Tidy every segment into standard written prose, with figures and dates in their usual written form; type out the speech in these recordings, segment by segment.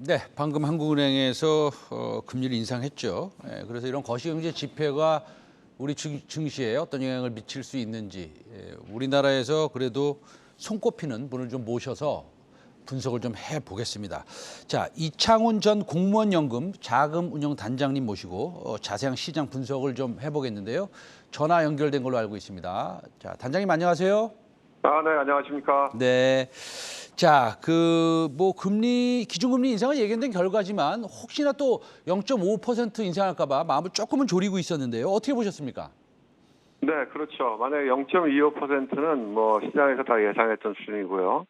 네, 방금 한국은행에서 금리를 인상했죠. 그래서 이런 거시경제 지표가 우리 증시에 어떤 영향을 미칠 수 있는지 우리나라에서 그래도 손꼽히는 분을 좀 모셔서 분석을 좀 해보겠습니다. 자, 이창훈 전 공무원연금 자금운용단장님 모시고 자세한 시장 분석을 좀 해보겠는데요. 전화 연결된 걸로 알고 있습니다. 자, 단장님 안녕하세요. 네, 안녕하십니까. 네. 자, 기준금리 인상은 예견된 결과지만 혹시나 또 0.5% 인상할까 봐 마음을 조금은 졸이고 있었는데요. 어떻게 보셨습니까? 네, 그렇죠. 만약에 0.25%는 시장에서 다 예상했던 수준이고요.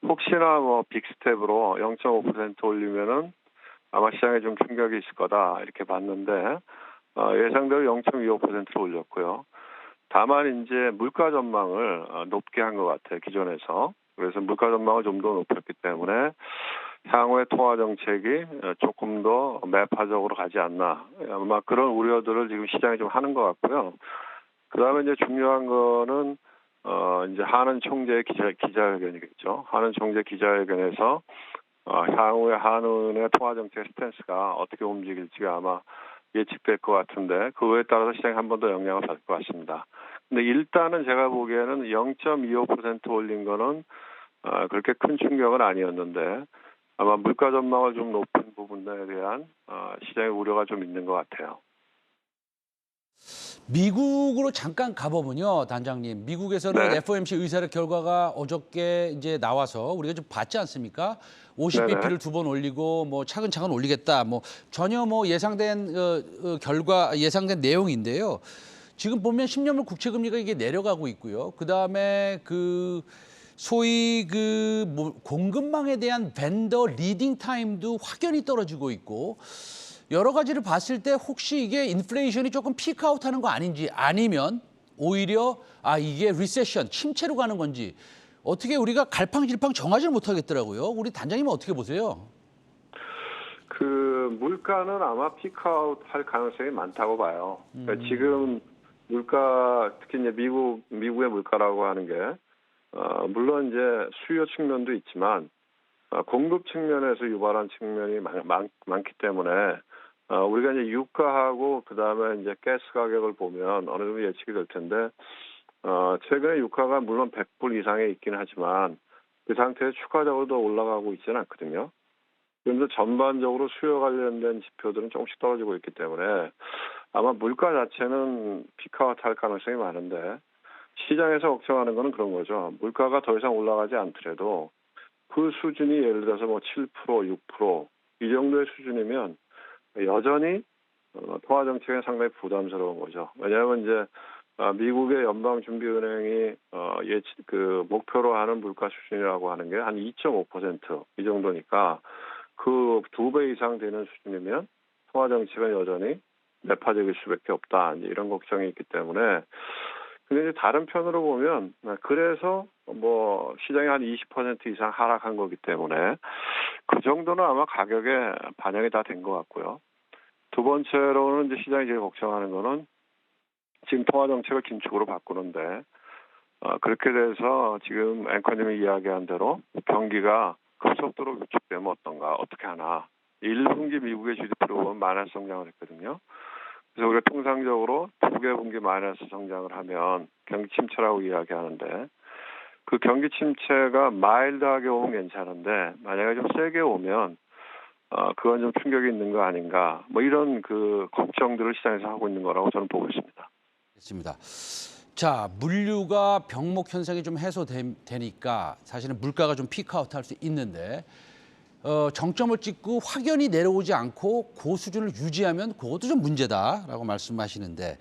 혹시나 빅스텝으로 0.5% 올리면은 아마 시장에 좀 충격이 있을 거다 이렇게 봤는데 예상대로 0.25%로 올렸고요. 다만 이제 물가 전망을 높게 한 것 같아요, 기존에서. 그래서 물가 전망을 좀 더 높였기 때문에 향후의 통화 정책이 조금 더 매파적으로 가지 않나. 아마 그런 우려들을 지금 시장이 좀 하는 것 같고요. 그다음에 이제 중요한 거는 이제 하는 총재의 기자회견이겠죠. 하는 총재 기자회견에서 향후에 한은의 통화 정책 스탠스가 어떻게 움직일지가 아마 예측될 것 같은데 그거에 따라서 시장이 한 번 더 영향을 받을 것 같습니다. 근데 일단은 제가 보기에는 0.25% 올린 거는 그렇게 큰 충격은 아니었는데 아마 물가 전망을 좀 높인 부분에 대한 시장의 우려가 좀 있는 것 같아요. 미국으로 잠깐 가보면요, 단장님. 미국에서는 네, FOMC 의사결 결과가 어저께 이제 나와서 우리가 좀 봤지 않습니까? 네네. 50bp를 두 번 올리고 차근차근 올리겠다. 전혀 예상된 결과 예상된 내용인데요. 지금 보면 10년물 국채 금리가 이게 내려가고 있고요. 그다음에 소위 공급망에 대한 벤더 리딩 타임도 확연히 떨어지고 있고 여러 가지를 봤을 때 혹시 이게 인플레이션이 조금 피크아웃하는 거 아닌지 아니면 오히려 이게 리세션 침체로 가는 건지 어떻게 우리가 갈팡질팡 정하지를 못하겠더라고요. 우리 단장님은 어떻게 보세요? 그 물가는 아마 피크아웃 할 가능성이 많다고 봐요. 그러니까 지금 물가 특히 이제 미국의 물가라고 하는 게 물론 이제 수요 측면도 있지만 공급 측면에서 유발한 측면이 많기 때문에 우리가 이제 유가하고 그다음에 이제 가스 가격을 보면 어느 정도 예측이 될 텐데 최근에 유가가 물론 100불 이상에 있긴 하지만 그 상태에 추가적으로 더 올라가고 있지는 않거든요. 그런데 전반적으로 수요 관련된 지표들은 조금씩 떨어지고 있기 때문에 아마 물가 자체는 피크아웃 할 가능성이 많은데 시장에서 걱정하는 거는 그런 거죠. 물가가 더 이상 올라가지 않더라도 그 수준이 예를 들어서 7%, 6%이 정도의 수준이면 여전히 통화 정책에 상당히 부담스러운 거죠. 왜냐하면 이제 미국의 연방준비은행이 목표로 하는 물가 수준이라고 하는 게 한 2.5%이 정도니까 그 2배 이상 되는 수준이면 통화 정책은 여전히 매파적일 수밖에 없다. 이제 이런 걱정이 있기 때문에 근데 이제 다른 편으로 보면 그래서 시장이 한 20% 이상 하락한 거기 때문에 그 정도는 아마 가격에 반영이 다 된 것 같고요. 두 번째로는 이제 시장이 제일 걱정하는 거는 지금 통화 정책을 긴축으로 바꾸는데 그렇게 돼서 지금 앵커님이 이야기한 대로 경기가 급속도로 위축되면 어떻게 하나. 1분기 미국의 GDP로 보면 마이너스 성장을 했거든요. 그래서 우리가 통상적으로 두 개 분기 마이너스 성장을 하면 경기 침체라고 이야기하는데 그 경기 침체가 마일드하게 오면 괜찮은데 만약에 좀 세게 오면 그건 좀 충격이 있는 거 아닌가 이런 그 걱정들을 시장에서 하고 있는 거라고 저는 보고 있습니다. 됐습니다. 자, 물류가 병목 현상이 좀 해소되니까 사실은 물가가 좀 피크아웃 할 수 있는데 정점을 찍고 확연히 내려오지 않고 그 수준을 유지하면 그것도 좀 문제다라고 말씀하시는데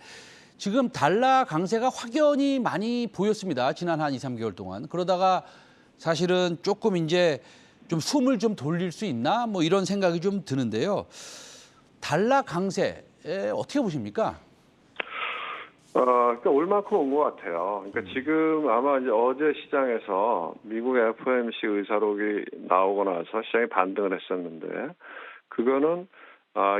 지금 달러 강세가 확연히 많이 보였습니다. 지난 한 2, 3개월 동안. 그러다가 사실은 조금 이제 좀 숨을 좀 돌릴 수 있나 이런 생각이 좀 드는데요. 달러 강세 어떻게 보십니까? 그러니까 올 만큼 온 것 같아요. 그러니까 지금 아마 이제 어제 시장에서 미국 FOMC 의사록이 나오고 나서 시장이 반등을 했었는데 그거는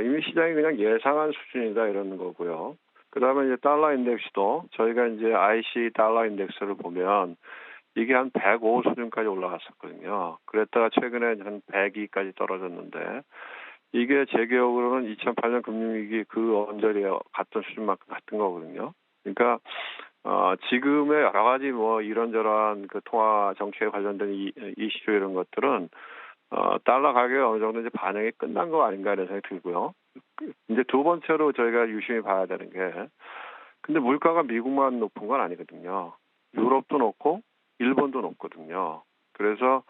이미 시장이 그냥 예상한 수준이다 이런 거고요. 그다음에 이제 달러 인덱스도 저희가 이제 IC 달러 인덱스를 보면 이게 한 105 수준까지 올라갔었거든요. 그랬다가 최근에 한 102까지 떨어졌는데 이게 제 기억으로는 2008년 금융위기 그 언저리에 갔던 수준만큼 같은 거거든요. 그러니까 지금의 여러 가지 뭐 이런저런 그 통화 정책에 관련된 이슈 이런 것들은 달러 가격이 어느 정도 이제 반영이 끝난 거 아닌가 이런 생각이 들고요. 이제 두 번째로 저희가 유심히 봐야 되는 게 근데 물가가 미국만 높은 건 아니거든요. 유럽도 높고 일본도 높거든요. 그래서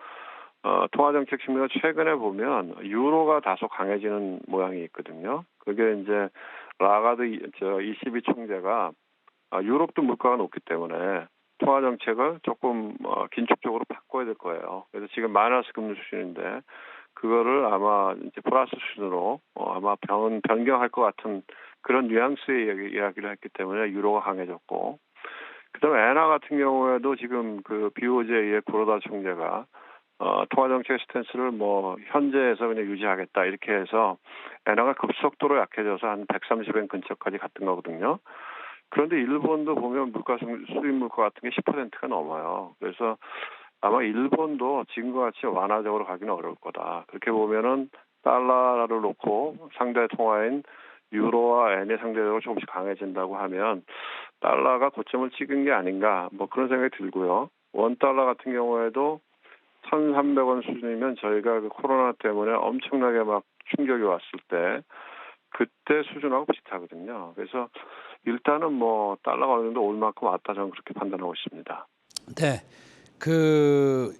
통화정책 측면에서 최근에 보면 유로가 다소 강해지는 모양이 있거든요. 그게 이제 라가드 22 총재가 유럽도 물가가 높기 때문에 통화정책을 조금 긴축적으로 바꿔야 될 거예요. 그래서 지금 마이너스 금리 수준인데 그거를 아마 이제 플러스 수준으로 아마 변경할 것 같은 그런 뉘앙스의 이야기를 했기 때문에 유로가 강해졌고 그다음에 엔화 같은 경우에도 지금 그 BOJ의 구로다 총재가 통화정책 스탠스를 뭐 현재에서 그냥 유지하겠다 이렇게 해서 엔화가 급속도로 약해져서 한 130엔 근처까지 갔던 거거든요. 그런데 일본도 보면 수입 물가 같은 게 10%가 넘어요. 그래서 아마 일본도 지금과 같이 완화적으로 가기는 어려울 거다. 그렇게 보면은 달러를 놓고 상대 통화인 유로와 엔이 상대적으로 조금씩 강해진다고 하면 달러가 고점을 찍은 게 아닌가 뭐 그런 생각이 들고요. 원 달러 같은 경우에도 1,300원 수준이면 저희가 그 코로나 때문에 엄청나게 막 충격이 왔을 때 그때 수준하고 비슷하거든요. 그래서 일단은 뭐 달러가 어느 정도 올 만큼 왔다 저는 그렇게 판단하고 있습니다. 네. 그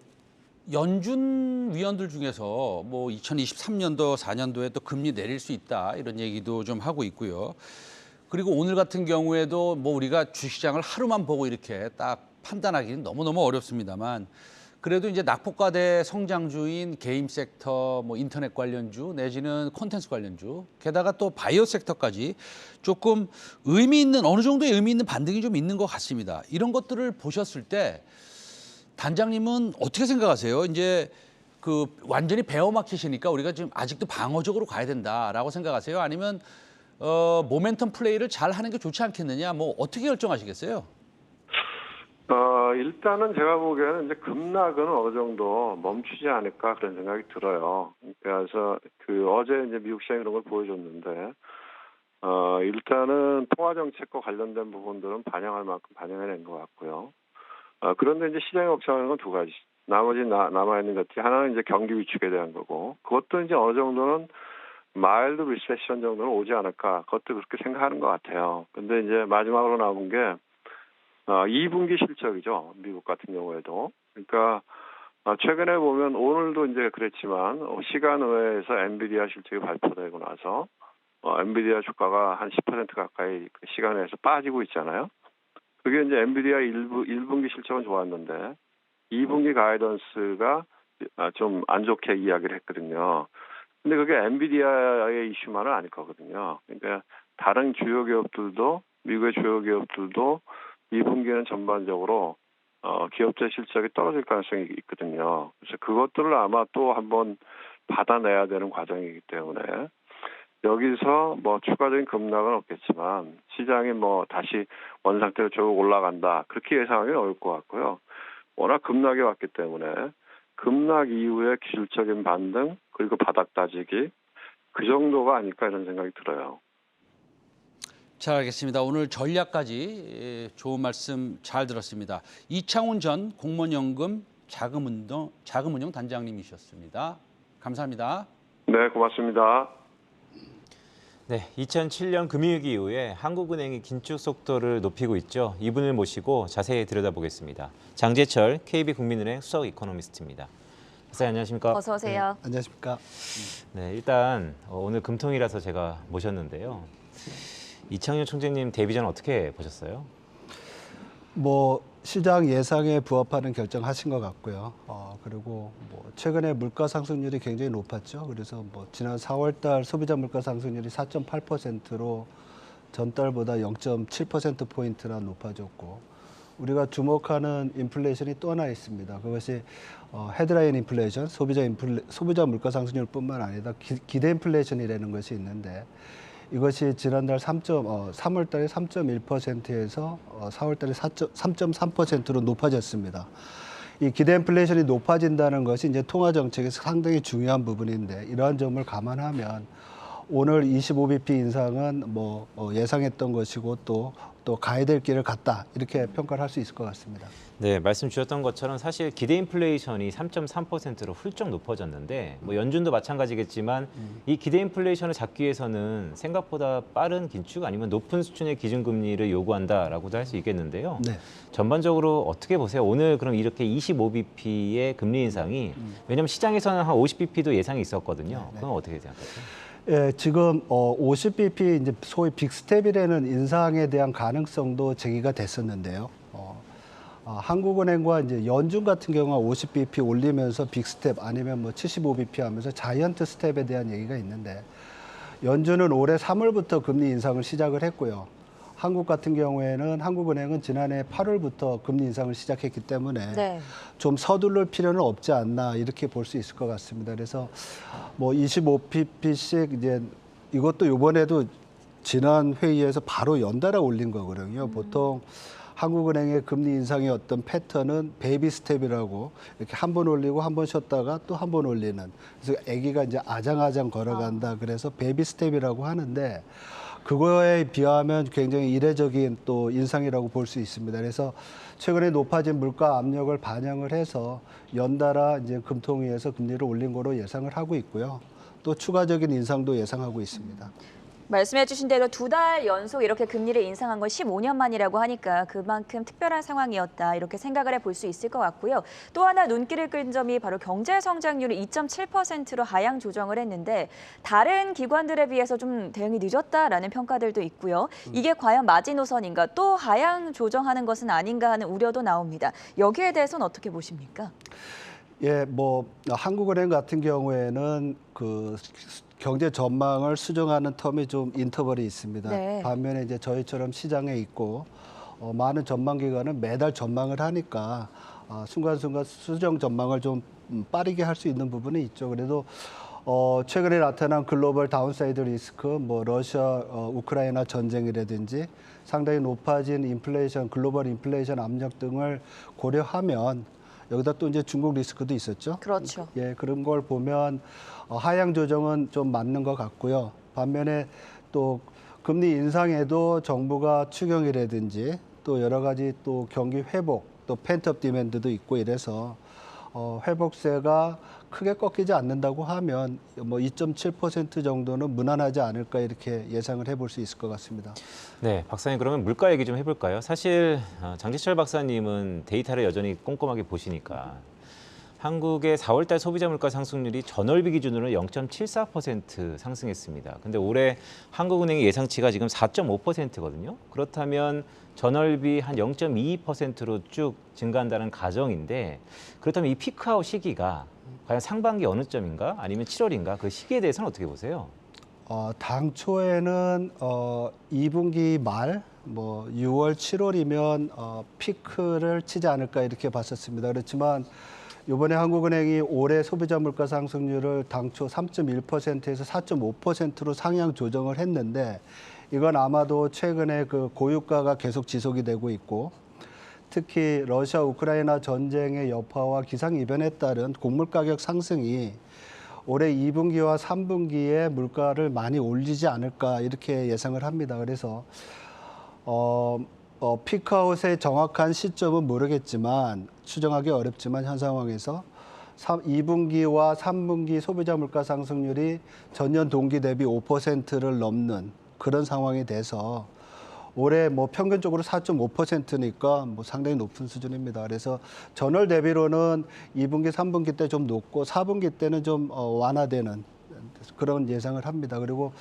연준 위원들 중에서 뭐 2023년도 4년도에 또 금리 내릴 수 있다 이런 얘기도 좀 하고 있고요. 그리고 오늘 같은 경우에도 뭐 우리가 주시장을 하루만 보고 이렇게 딱 판단하기는 너무너무 어렵습니다만 그래도 이제 낙폭과대 성장주인 게임 섹터, 뭐 인터넷 관련주 내지는 콘텐츠 관련주, 게다가 또 바이오 섹터까지 조금 의미 있는 어느 정도의 의미 있는 반등이 좀 있는 것 같습니다. 이런 것들을 보셨을 때 단장님은 어떻게 생각하세요? 이제 그 완전히 베어마켓이니까 우리가 지금 아직도 방어적으로 가야 된다라고 생각하세요? 아니면 모멘텀 플레이를 잘 하는 게 좋지 않겠느냐? 뭐 어떻게 결정하시겠어요? 일단은 제가 보기에는 이제 급락은 어느 정도 멈추지 않을까 그런 생각이 들어요. 그래서 그 어제 이제 미국 시장이 그런 걸 보여줬는데, 일단은 통화 정책과 관련된 부분들은 반영할 만큼 반영해낸 것 같고요. 그런데 이제 시장이 걱정하는 건 두 가지. 나머지 남아있는 것들이 하나는 이제 경기 위축에 대한 거고, 그것도 이제 어느 정도는 마일드 리세션 정도는 오지 않을까, 그것도 그렇게 생각하는 것 같아요. 근데 이제 마지막으로 남은 게 2분기 실적이죠. 미국 같은 경우에도. 그러니까 최근에 보면 오늘도 이제 그랬지만 시간 외에서 엔비디아 실적이 발표되고 나서 엔비디아 주가가 한 10% 가까이 그 시간 외에서 빠지고 있잖아요. 그게 이제 엔비디아 1분기 실적은 좋았는데 2분기 가이던스가 좀 안 좋게 이야기를 했거든요. 근데 그게 엔비디아의 이슈만은 아닐 거거든요. 그러니까 다른 주요 기업들도 미국의 주요 기업들도 2분기에는 전반적으로 기업체 실적이 떨어질 가능성이 있거든요. 그래서 그것들을 아마 또 한번 받아내야 되는 과정이기 때문에 여기서 뭐 추가적인 급락은 없겠지만 시장이 뭐 다시 원상태로 쭉 올라간다 그렇게 예상하기는 어려울 것 같고요. 워낙 급락이 왔기 때문에 급락 이후에 기술적인 반등 그리고 바닥 다지기 그 정도가 아닐까 이런 생각이 들어요. 잘 알겠습니다. 오늘 전략까지 좋은 말씀 잘 들었습니다. 이창훈 전 공무원연금 자금운용 단장님이셨습니다. 감사합니다. 네, 고맙습니다. 네, 2007년 금융위기 이후에 한국은행이 긴축 속도를 높이고 있죠. 이분을 모시고 자세히 들여다보겠습니다. 장재철 KB국민은행 수석 이코노미스트입니다. 박사님 안녕하십니까? 어서 오세요. 네, 안녕하십니까? 네, 일단 오늘 금통이라서 제가 모셨는데요. 이창현 총재님 데뷔 전 어떻게 보셨어요? 뭐 시장 예상에 부합하는 결정하신 것 같고요. 그리고 뭐 최근에 물가 상승률이 굉장히 높았죠. 그래서 뭐 지난 4월달 소비자 물가 상승률이 4.8%로 전달보다 0.7% 포인트나 높아졌고, 우리가 주목하는 인플레이션이 또 하나 있습니다. 그것이 헤드라인 인플레이션, 소비자 물가 상승률뿐만 아니라 기대 인플레이션이라는 것이 있는데. 이것이 지난달 3월달에 3.1%에서 4월달에 3.3%로 높아졌습니다. 이 기대 인플레이션이 높아진다는 것이 이제 통화 정책에서 상당히 중요한 부분인데 이러한 점을 감안하면 오늘 25bp 인상은 예상했던 것이고 또 가야 될 길을 갔다 이렇게 평가를 할 수 있을 것 같습니다. 네, 말씀 주셨던 것처럼 사실 기대 인플레이션이 3.3%로 훌쩍 높아졌는데 연준도 마찬가지겠지만 이 기대 인플레이션을 잡기 위해서는 생각보다 빠른 긴축 아니면 높은 수준의 기준금리를 요구한다라고도 할 수 있겠는데요. 네. 전반적으로 어떻게 보세요? 오늘 그럼 이렇게 25bp의 금리 인상이 왜냐하면 시장에서는 한 50bp도 예상이 있었거든요. 그건 어떻게 생각하세요? 예, 지금 50bp 이제 소위 빅스텝이라는 인상에 대한 가능성도 제기가 됐었는데요. 한국은행과 이제 연준 같은 경우는 50bp 올리면서 빅스텝 아니면 75bp 하면서 자이언트 스텝에 대한 얘기가 있는데 연준은 올해 3월부터 금리 인상을 시작을 했고요. 한국 같은 경우에는 한국은행은 지난해 8월부터 금리 인상을 시작했기 때문에 네. 좀 서두를 필요는 없지 않나 이렇게 볼 수 있을 것 같습니다. 그래서 25pp씩 이제 이것도 이번에도 지난 회의에서 바로 연달아 올린 거거든요. 보통 한국은행의 금리 인상의 어떤 패턴은 베이비 스텝이라고 이렇게 한 번 올리고 한 번 쉬었다가 또 한 번 올리는. 그래서 아기가 이제 아장아장 걸어간다. 그래서 베이비 스텝이라고 하는데 그거에 비하면 굉장히 이례적인 또 인상이라고 볼 수 있습니다. 그래서 최근에 높아진 물가 압력을 반영을 해서 연달아 이제 금통위에서 금리를 올린 거로 예상을 하고 있고요. 또 추가적인 인상도 예상하고 있습니다. 말씀해 주신 대로 2달 연속 이렇게 금리를 인상한 건 15년 만이라고 하니까 그만큼 특별한 상황이었다 이렇게 생각을 해볼 수 있을 것 같고요. 또 하나 눈길을 끈 점이 바로 경제 성장률을 2.7%로 하향 조정을 했는데 다른 기관들에 비해서 좀 대응이 늦었다라는 평가들도 있고요. 이게 과연 마지노선인가 또 하향 조정하는 것은 아닌가 하는 우려도 나옵니다. 여기에 대해서는 어떻게 보십니까? 예, 한국은행 같은 경우에는 그 경제 전망을 수정하는 텀이 좀 인터벌이 있습니다. 네. 반면에 이제 저희처럼 시장에 있고 많은 전망 기관은 매달 전망을 하니까 순간순간 수정 전망을 좀 빠르게 할 수 있는 부분이 있죠. 그래도 최근에 나타난 글로벌 다운사이드 리스크, 러시아, 우크라이나 전쟁이라든지 상당히 높아진 인플레이션, 글로벌 인플레이션 압력 등을 고려하면 여기다 또 이제 중국 리스크도 있었죠. 그렇죠. 예, 그런 걸 보면 하향 조정은 좀 맞는 것 같고요. 반면에 또 금리 인상에도 정부가 추경이라든지 또 여러 가지 또 경기 회복, 또 펜트업 디맨드도 있고 이래서 회복세가 크게 꺾이지 않는다고 하면 2.7% 정도는 무난하지 않을까 이렇게 예상을 해볼 수 있을 것 같습니다. 네, 박사님 그러면 물가 얘기 좀 해볼까요? 사실 장재철 박사님은 데이터를 여전히 꼼꼼하게 보시니까 한국의 4월달 소비자 물가 상승률이 전월비 기준으로 0.74% 상승했습니다. 근데 올해 한국은행의 예상치가 지금 4.5%거든요. 그렇다면 전월비 한 0.22%로 쭉 증가한다는 가정인데 그렇다면 이 피크아웃 시기가 과연 상반기 어느 점인가 아니면 7월인가 그 시기에 대해서는 어떻게 보세요? 당초에는 2분기 말 6월, 7월이면 피크를 치지 않을까 이렇게 봤었습니다. 그렇지만 이번에 한국은행이 올해 소비자 물가 상승률을 당초 3.1%에서 4.5%로 상향 조정을 했는데 이건 아마도 최근에 그 고유가가 계속 지속이 되고 있고 특히 러시아 우크라이나 전쟁의 여파와 기상 이변에 따른 곡물 가격 상승이 올해 2분기와 3분기에 물가를 많이 올리지 않을까 이렇게 예상을 합니다. 그래서 피크아웃의 정확한 시점은 모르겠지만 추정하기 어렵지만 현 상황에서 2분기와 3분기 소비자 물가 상승률이 전년 동기 대비 5%를 넘는 그런 상황이 돼서 올해 평균적으로 4.5%니까 상당히 높은 수준입니다. 그래서 전월 대비로는 2분기, 3분기 때 좀 높고 4분기 때는 좀 완화되는 그런 예상을 합니다. 그리고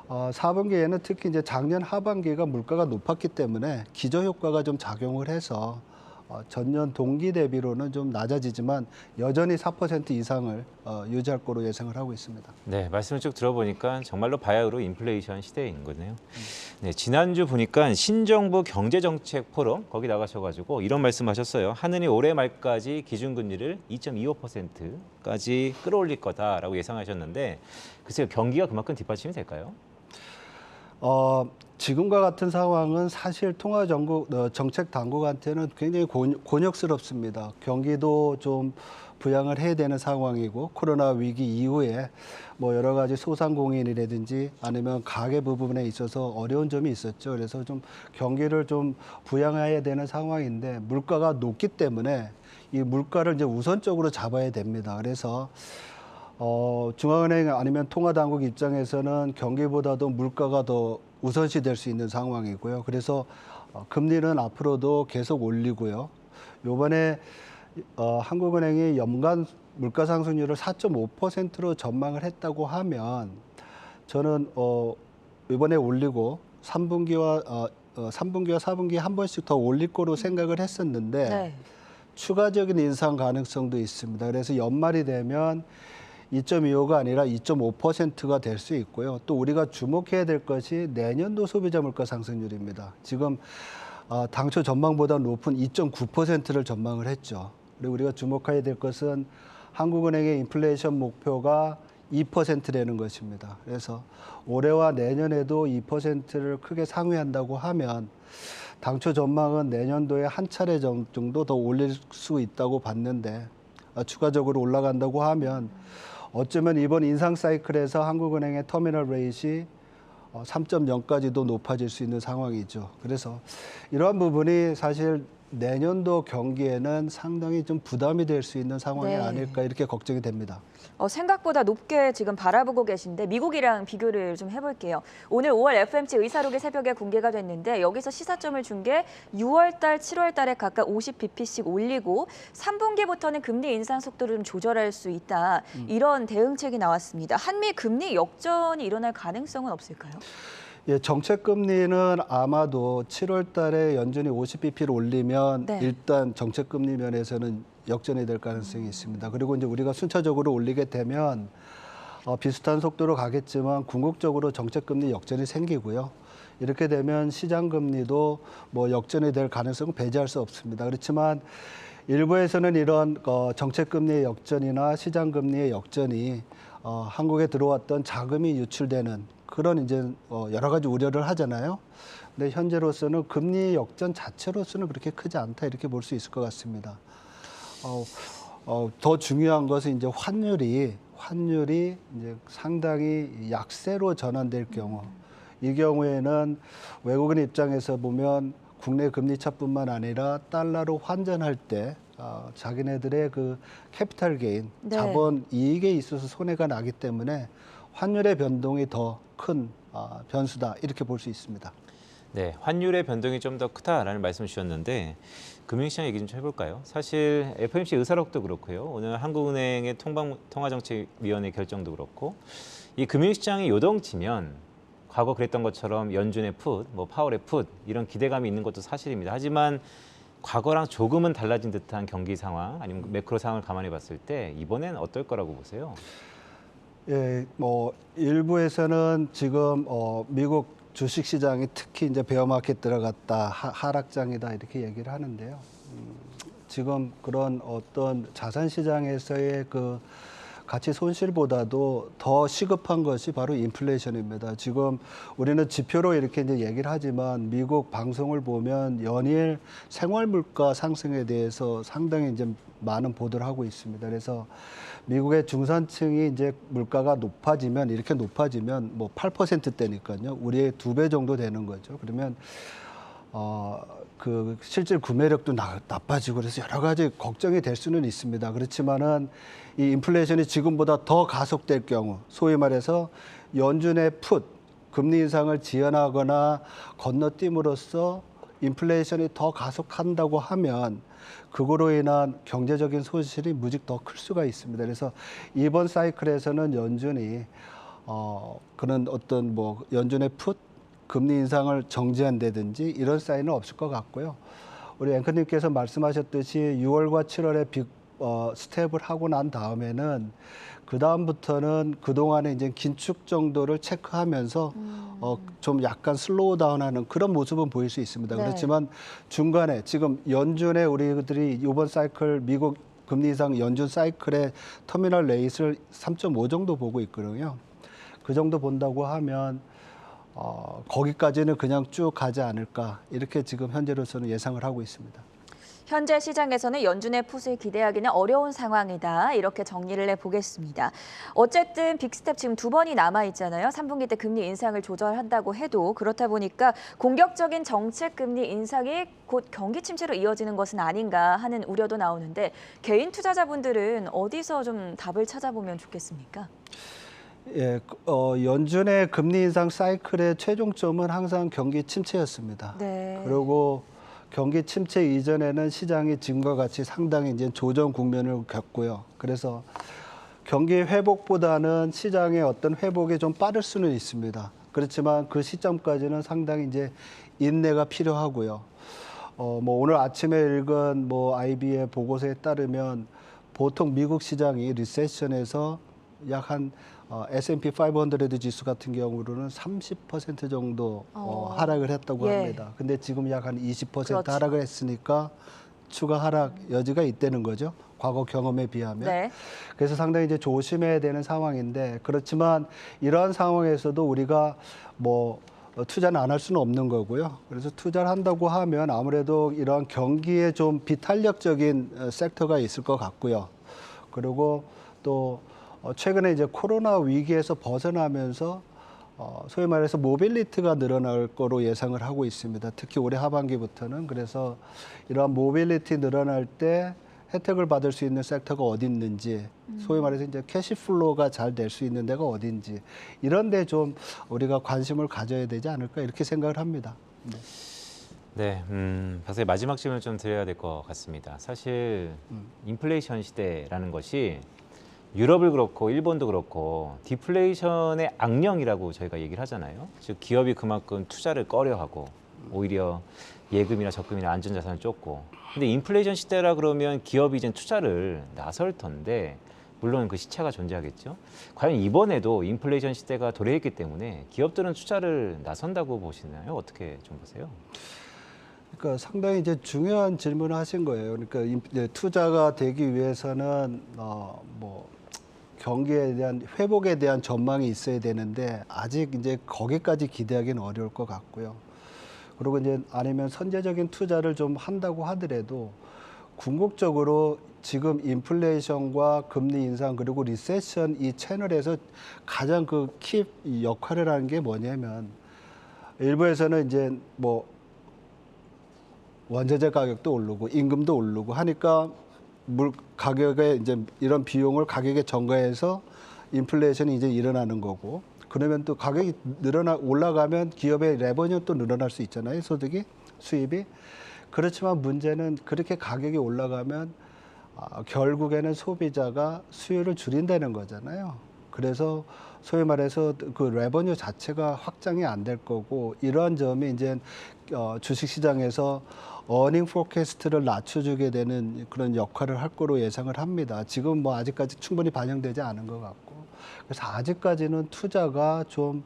4분기에는 특히 이제 작년 하반기가 물가가 높았기 때문에 기저 효과가 좀 작용을 해서 전년 동기 대비로는 좀 낮아지지만 여전히 4% 이상을 유지할 거로 예상을 하고 있습니다. 네, 말씀을 쭉 들어보니까 정말로 바야흐로 인플레이션 시대인 거네요. 네, 지난주 보니까 신정부 경제정책 포럼 거기 나가셔가지고 이런 말씀하셨어요. 하느니 올해 말까지 기준금리를 2.25%까지 끌어올릴 거다라고 예상하셨는데 글쎄요, 경기가 그만큼 뒷받침이 될까요? 지금과 같은 상황은 사실 정책 당국한테는 굉장히 곤욕스럽습니다. 경기도 좀 부양을 해야 되는 상황이고 코로나 위기 이후에 뭐 여러 가지 소상공인이라든지 아니면 가계 부분에 있어서 어려운 점이 있었죠. 그래서 좀 경기를 좀 부양해야 되는 상황인데 물가가 높기 때문에 이 물가를 이제 우선적으로 잡아야 됩니다. 그래서 중앙은행 아니면 통화당국 입장에서는 경기보다도 물가가 더 우선시 될 수 있는 상황이고요. 그래서 금리는 앞으로도 계속 올리고요. 요번에 한국은행이 연간 물가 상승률을 4.5%로 전망을 했다고 하면 저는 이번에 올리고 3분기와 4분기에 한 번씩 더 올릴 거로 생각을 했었는데 네. 추가적인 인상 가능성도 있습니다. 그래서 연말이 되면 2.25가 아니라 2.5%가 될 수 있고요. 또 우리가 주목해야 될 것이 내년도 소비자 물가 상승률입니다. 지금 당초 전망보다 높은 2.9%를 전망을 했죠. 그리고 우리가 주목해야 될 것은 한국은행의 인플레이션 목표가 2%라는 것입니다. 그래서 올해와 내년에도 2%를 크게 상회한다고 하면 당초 전망은 내년도에 한 차례 정도 더 올릴 수 있다고 봤는데 추가적으로 올라간다고 하면 어쩌면 이번 인상 사이클에서 한국은행의 터미널 레이트이 3.0까지도 높아질 수 있는 상황이죠. 그래서 이러한 부분이 사실 내년도 경기에는 상당히 좀 부담이 될 수 있는 상황이 네. 아닐까 이렇게 걱정이 됩니다. 생각보다 높게 지금 바라보고 계신데 미국이랑 비교를 좀 해볼게요. 오늘 5월 FOMC 의사록이 새벽에 공개가 됐는데 여기서 시사점을 준 게 6월 달, 7월 달에 각각 50bp씩 올리고 3분기부터는 금리 인상 속도를 좀 조절할 수 있다. 이런 대응책이 나왔습니다. 한미 금리 역전이 일어날 가능성은 없을까요? 예, 정책 금리는 아마도 7월 달에 연준이 50bp를 올리면 네. 일단 정책 금리 면에서는 역전이 될 가능성이 있습니다. 그리고 이제 우리가 순차적으로 올리게 되면 비슷한 속도로 가겠지만 궁극적으로 정책 금리 역전이 생기고요. 이렇게 되면 시장 금리도 뭐 역전이 될 가능성은 배제할 수 없습니다. 그렇지만 일부에서는 이런 정책 금리의 역전이나 시장 금리의 역전이 한국에 들어왔던 자금이 유출되는 그런 이제 여러 가지 우려를 하잖아요. 근데 현재로서는 금리 역전 자체로서는 그렇게 크지 않다 이렇게 볼 수 있을 것 같습니다. 더 중요한 것은 이제 환율이 이제 상당히 약세로 전환될 경우, 이 경우에는 외국인 입장에서 보면 국내 금리 차뿐만 아니라 달러로 환전할 때 자기네들의 그 캐피탈 게인, 네. 자본 이익에 있어서 손해가 나기 때문에 환율의 변동이 더 큰 변수다 이렇게 볼 수 있습니다. 네, 환율의 변동이 좀 더 크다라는 말씀 주셨는데 금융시장 얘기 좀 해볼까요? 사실 FOMC 의사록도 그렇고요. 오늘 한국은행의 통화정책위원회 결정도 그렇고 이 금융시장이 요동치면 과거 그랬던 것처럼 연준의 풋, 뭐 파월의 풋 이런 기대감이 있는 것도 사실입니다. 하지만 과거랑 조금은 달라진 듯한 경기 상황 아니면 매크로 상황을 감안해 봤을 때 이번엔 어떨 거라고 보세요? 예, 뭐 일부에서는 지금 미국 주식 시장이 특히 이제 베어마켓 들어갔다, 하락장이다 이렇게 얘기를 하는데요. 지금 그런 어떤 자산 시장에서의 그 가치 손실보다도 더 시급한 것이 바로 인플레이션입니다. 지금 우리는 지표로 이렇게 이제 얘기를 하지만 미국 방송을 보면 연일 생활 물가 상승에 대해서 상당히 이제 많은 보도를 하고 있습니다. 그래서 미국의 중산층이 이제 물가가 높아지면 이렇게 높아지면 뭐 8%대니까요. 우리의 2배 정도 되는 거죠. 그러면 그 실질 구매력도 나빠지고 그래서 여러 가지 걱정이 될 수는 있습니다. 그렇지만은 이 인플레이션이 지금보다 더 가속될 경우, 소위 말해서 연준의 풋 금리 인상을 지연하거나 건너뛰므로써 인플레이션이 더 가속한다고 하면 그거로 인한 경제적인 손실이 무직 더 클 수가 있습니다. 그래서 이번 사이클에서는 연준이 그런 어떤 뭐 연준의 풋 금리 인상을 정지한다든지 이런 사인은 없을 것 같고요. 우리 앵커님께서 말씀하셨듯이 6월과 7월에 스텝을 하고 난 다음에는 그 다음부터는 그동안에 이제 긴축 정도를 체크하면서 좀 약간 슬로우 다운하는 그런 모습은 보일 수 있습니다. 네. 그렇지만 중간에 지금 연준에 우리들이 이번 사이클 미국 금리 인상 연준 사이클의 터미널 레이트를 3.5 정도 보고 있거든요. 그 정도 본다고 하면 거기까지는 그냥 쭉 가지 않을까 이렇게 지금 현재로서는 예상을 하고 있습니다. 현재 시장에서는 연준의 풋을 기대하기는 어려운 상황이다. 이렇게 정리를 해보겠습니다. 어쨌든 빅스텝 지금 2번이 남아있잖아요. 3분기 때 금리 인상을 조절한다고 해도 그렇다 보니까 공격적인 정책 금리 인상이 곧 경기 침체로 이어지는 것은 아닌가 하는 우려도 나오는데 개인 투자자분들은 어디서 좀 답을 찾아보면 좋겠습니까? 예, 연준의 금리 인상 사이클의 최종점은 항상 경기 침체였습니다. 네. 그리고 경기 침체 이전에는 시장이 지금과 같이 상당히 이제 조정 국면을 겪고요. 그래서 경기 회복보다는 시장의 어떤 회복이 좀 빠를 수는 있습니다. 그렇지만 그 시점까지는 상당히 이제 인내가 필요하고요. 뭐 오늘 아침에 읽은 뭐 IB의 보고서에 따르면 보통 미국 시장이 리세션에서 약 한 S&P 500 지수 같은 경우로는 30% 정도 하락을 했다고 예. 합니다. 근데 지금 약 한 20% 그렇죠. 하락을 했으니까 추가 하락 여지가 있다는 거죠. 과거 경험에 비하면. 네. 그래서 상당히 이제 조심해야 되는 상황인데 그렇지만 이러한 상황에서도 우리가 뭐 투자는 안 할 수는 없는 거고요. 그래서 투자를 한다고 하면 아무래도 이러한 경기에 좀 비탄력적인 섹터가 있을 것 같고요. 그리고 또 최근에 이제 코로나 위기에서 벗어나면서 소위 말해서 모빌리티가 늘어날 거로 예상을 하고 있습니다. 특히 올해 하반기부터는. 그래서 이러한 모빌리티 늘어날 때 혜택을 받을 수 있는 섹터가 어디 있는지, 소위 말해서 이제 캐시플로우가 잘 될 수 있는 데가 어딘지 이런 데 좀 우리가 관심을 가져야 되지 않을까 이렇게 생각을 합니다. 네. 네, 박사님 마지막 질문을 좀 드려야 될 것 같습니다. 사실 인플레이션 시대라는 것이 유럽을 그렇고 일본도 그렇고 디플레이션의 악령이라고 저희가 얘기를 하잖아요. 즉 기업이 그만큼 투자를 꺼려하고 오히려 예금이나 적금이나 안전자산을 쫓고. 근데 인플레이션 시대라 그러면 기업이 이제 투자를 나설 텐데 물론 그 시차가 존재하겠죠. 과연 이번에도 인플레이션 시대가 도래했기 때문에 기업들은 투자를 나선다고 보시나요? 어떻게 좀 보세요? 그러니까 상당히 이제 중요한 질문을 하신 거예요. 그러니까 이제 투자가 되기 위해서는 뭐 경기에 대한 회복에 대한 전망이 있어야 되는데 아직 이제 거기까지 기대하기는 어려울 것 같고요. 그리고 이제 아니면 선제적인 투자를 좀 한다고 하더라도 궁극적으로 지금 인플레이션과 금리 인상 그리고 리세션 이 채널에서 가장 그 키 역할을 하는 게 뭐냐면 일부에서는 이제 뭐 원자재 가격도 오르고 임금도 오르고 하니까 물 가격에 이제 이런 비용을 가격에 전가해서 인플레이션이 이제 일어나는 거고 그러면 또 가격이 올라가면 기업의 레버뉴 또 늘어날 수 있잖아요. 소득이 수입이. 그렇지만 문제는 그렇게 가격이 올라가면 결국에는 소비자가 수요를 줄인다는 거잖아요. 그래서 소위 말해서 그 레버뉴 자체가 확장이 안 될 거고 이러한 점이 이제 주식시장에서 어닝 포캐스트를 낮춰주게 되는 그런 역할을 할 거로 예상을 합니다. 지금 뭐 아직까지 충분히 반영되지 않은 것 같고 그래서 아직까지는 투자가 좀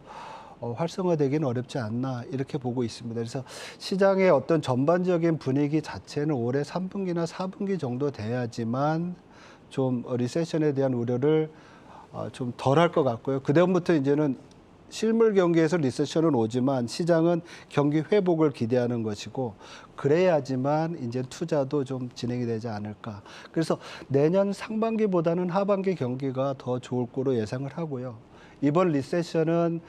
활성화되기는 어렵지 않나 이렇게 보고 있습니다. 그래서 시장의 어떤 전반적인 분위기 자체는 올해 3분기나 4분기 정도 돼야지만 좀 리세션에 대한 우려를 좀 덜 할 것 같고요. 그다음부터 이제는 실물 경기에서 리세션은 오지만 시장은 경기 회복을 기대하는 것이고 그래야지만 이제 투자도 좀 진행이 되지 않을까. 그래서 내년 상반기보다는 하반기 경기가 더 좋을 거로 예상을 하고요. 이번 리세션은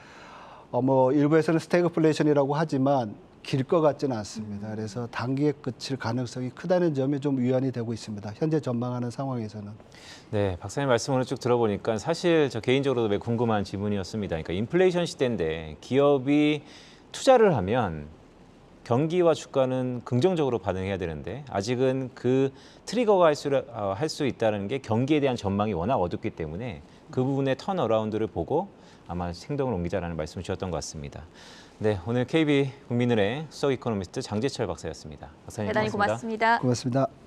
뭐 일부에서는 스태그플레이션이라고 하지만 길 것 같지는 않습니다. 그래서 단기에 그칠 가능성이 크다는 점이 좀 위안이 되고 있습니다. 현재 전망하는 상황에서는. 네, 박사님 말씀을 쭉 들어보니까 사실 저 개인적으로도 매우 궁금한 질문이었습니다. 그러니까 인플레이션 시대인데 기업이 투자를 하면 경기와 주가는 긍정적으로 반응해야 되는데 아직은 그 트리거가 할 수 있다는 게 경기에 대한 전망이 워낙 어둡기 때문에 그 부분의 턴어라운드를 보고 아마 행동을 옮기자라는 말씀을 주셨던 것 같습니다. 네, 오늘 KB 국민은행 수석 이코노미스트 장제철 박사였습니다. 박사님 대단히 고맙습니다. 고맙습니다. 고맙습니다.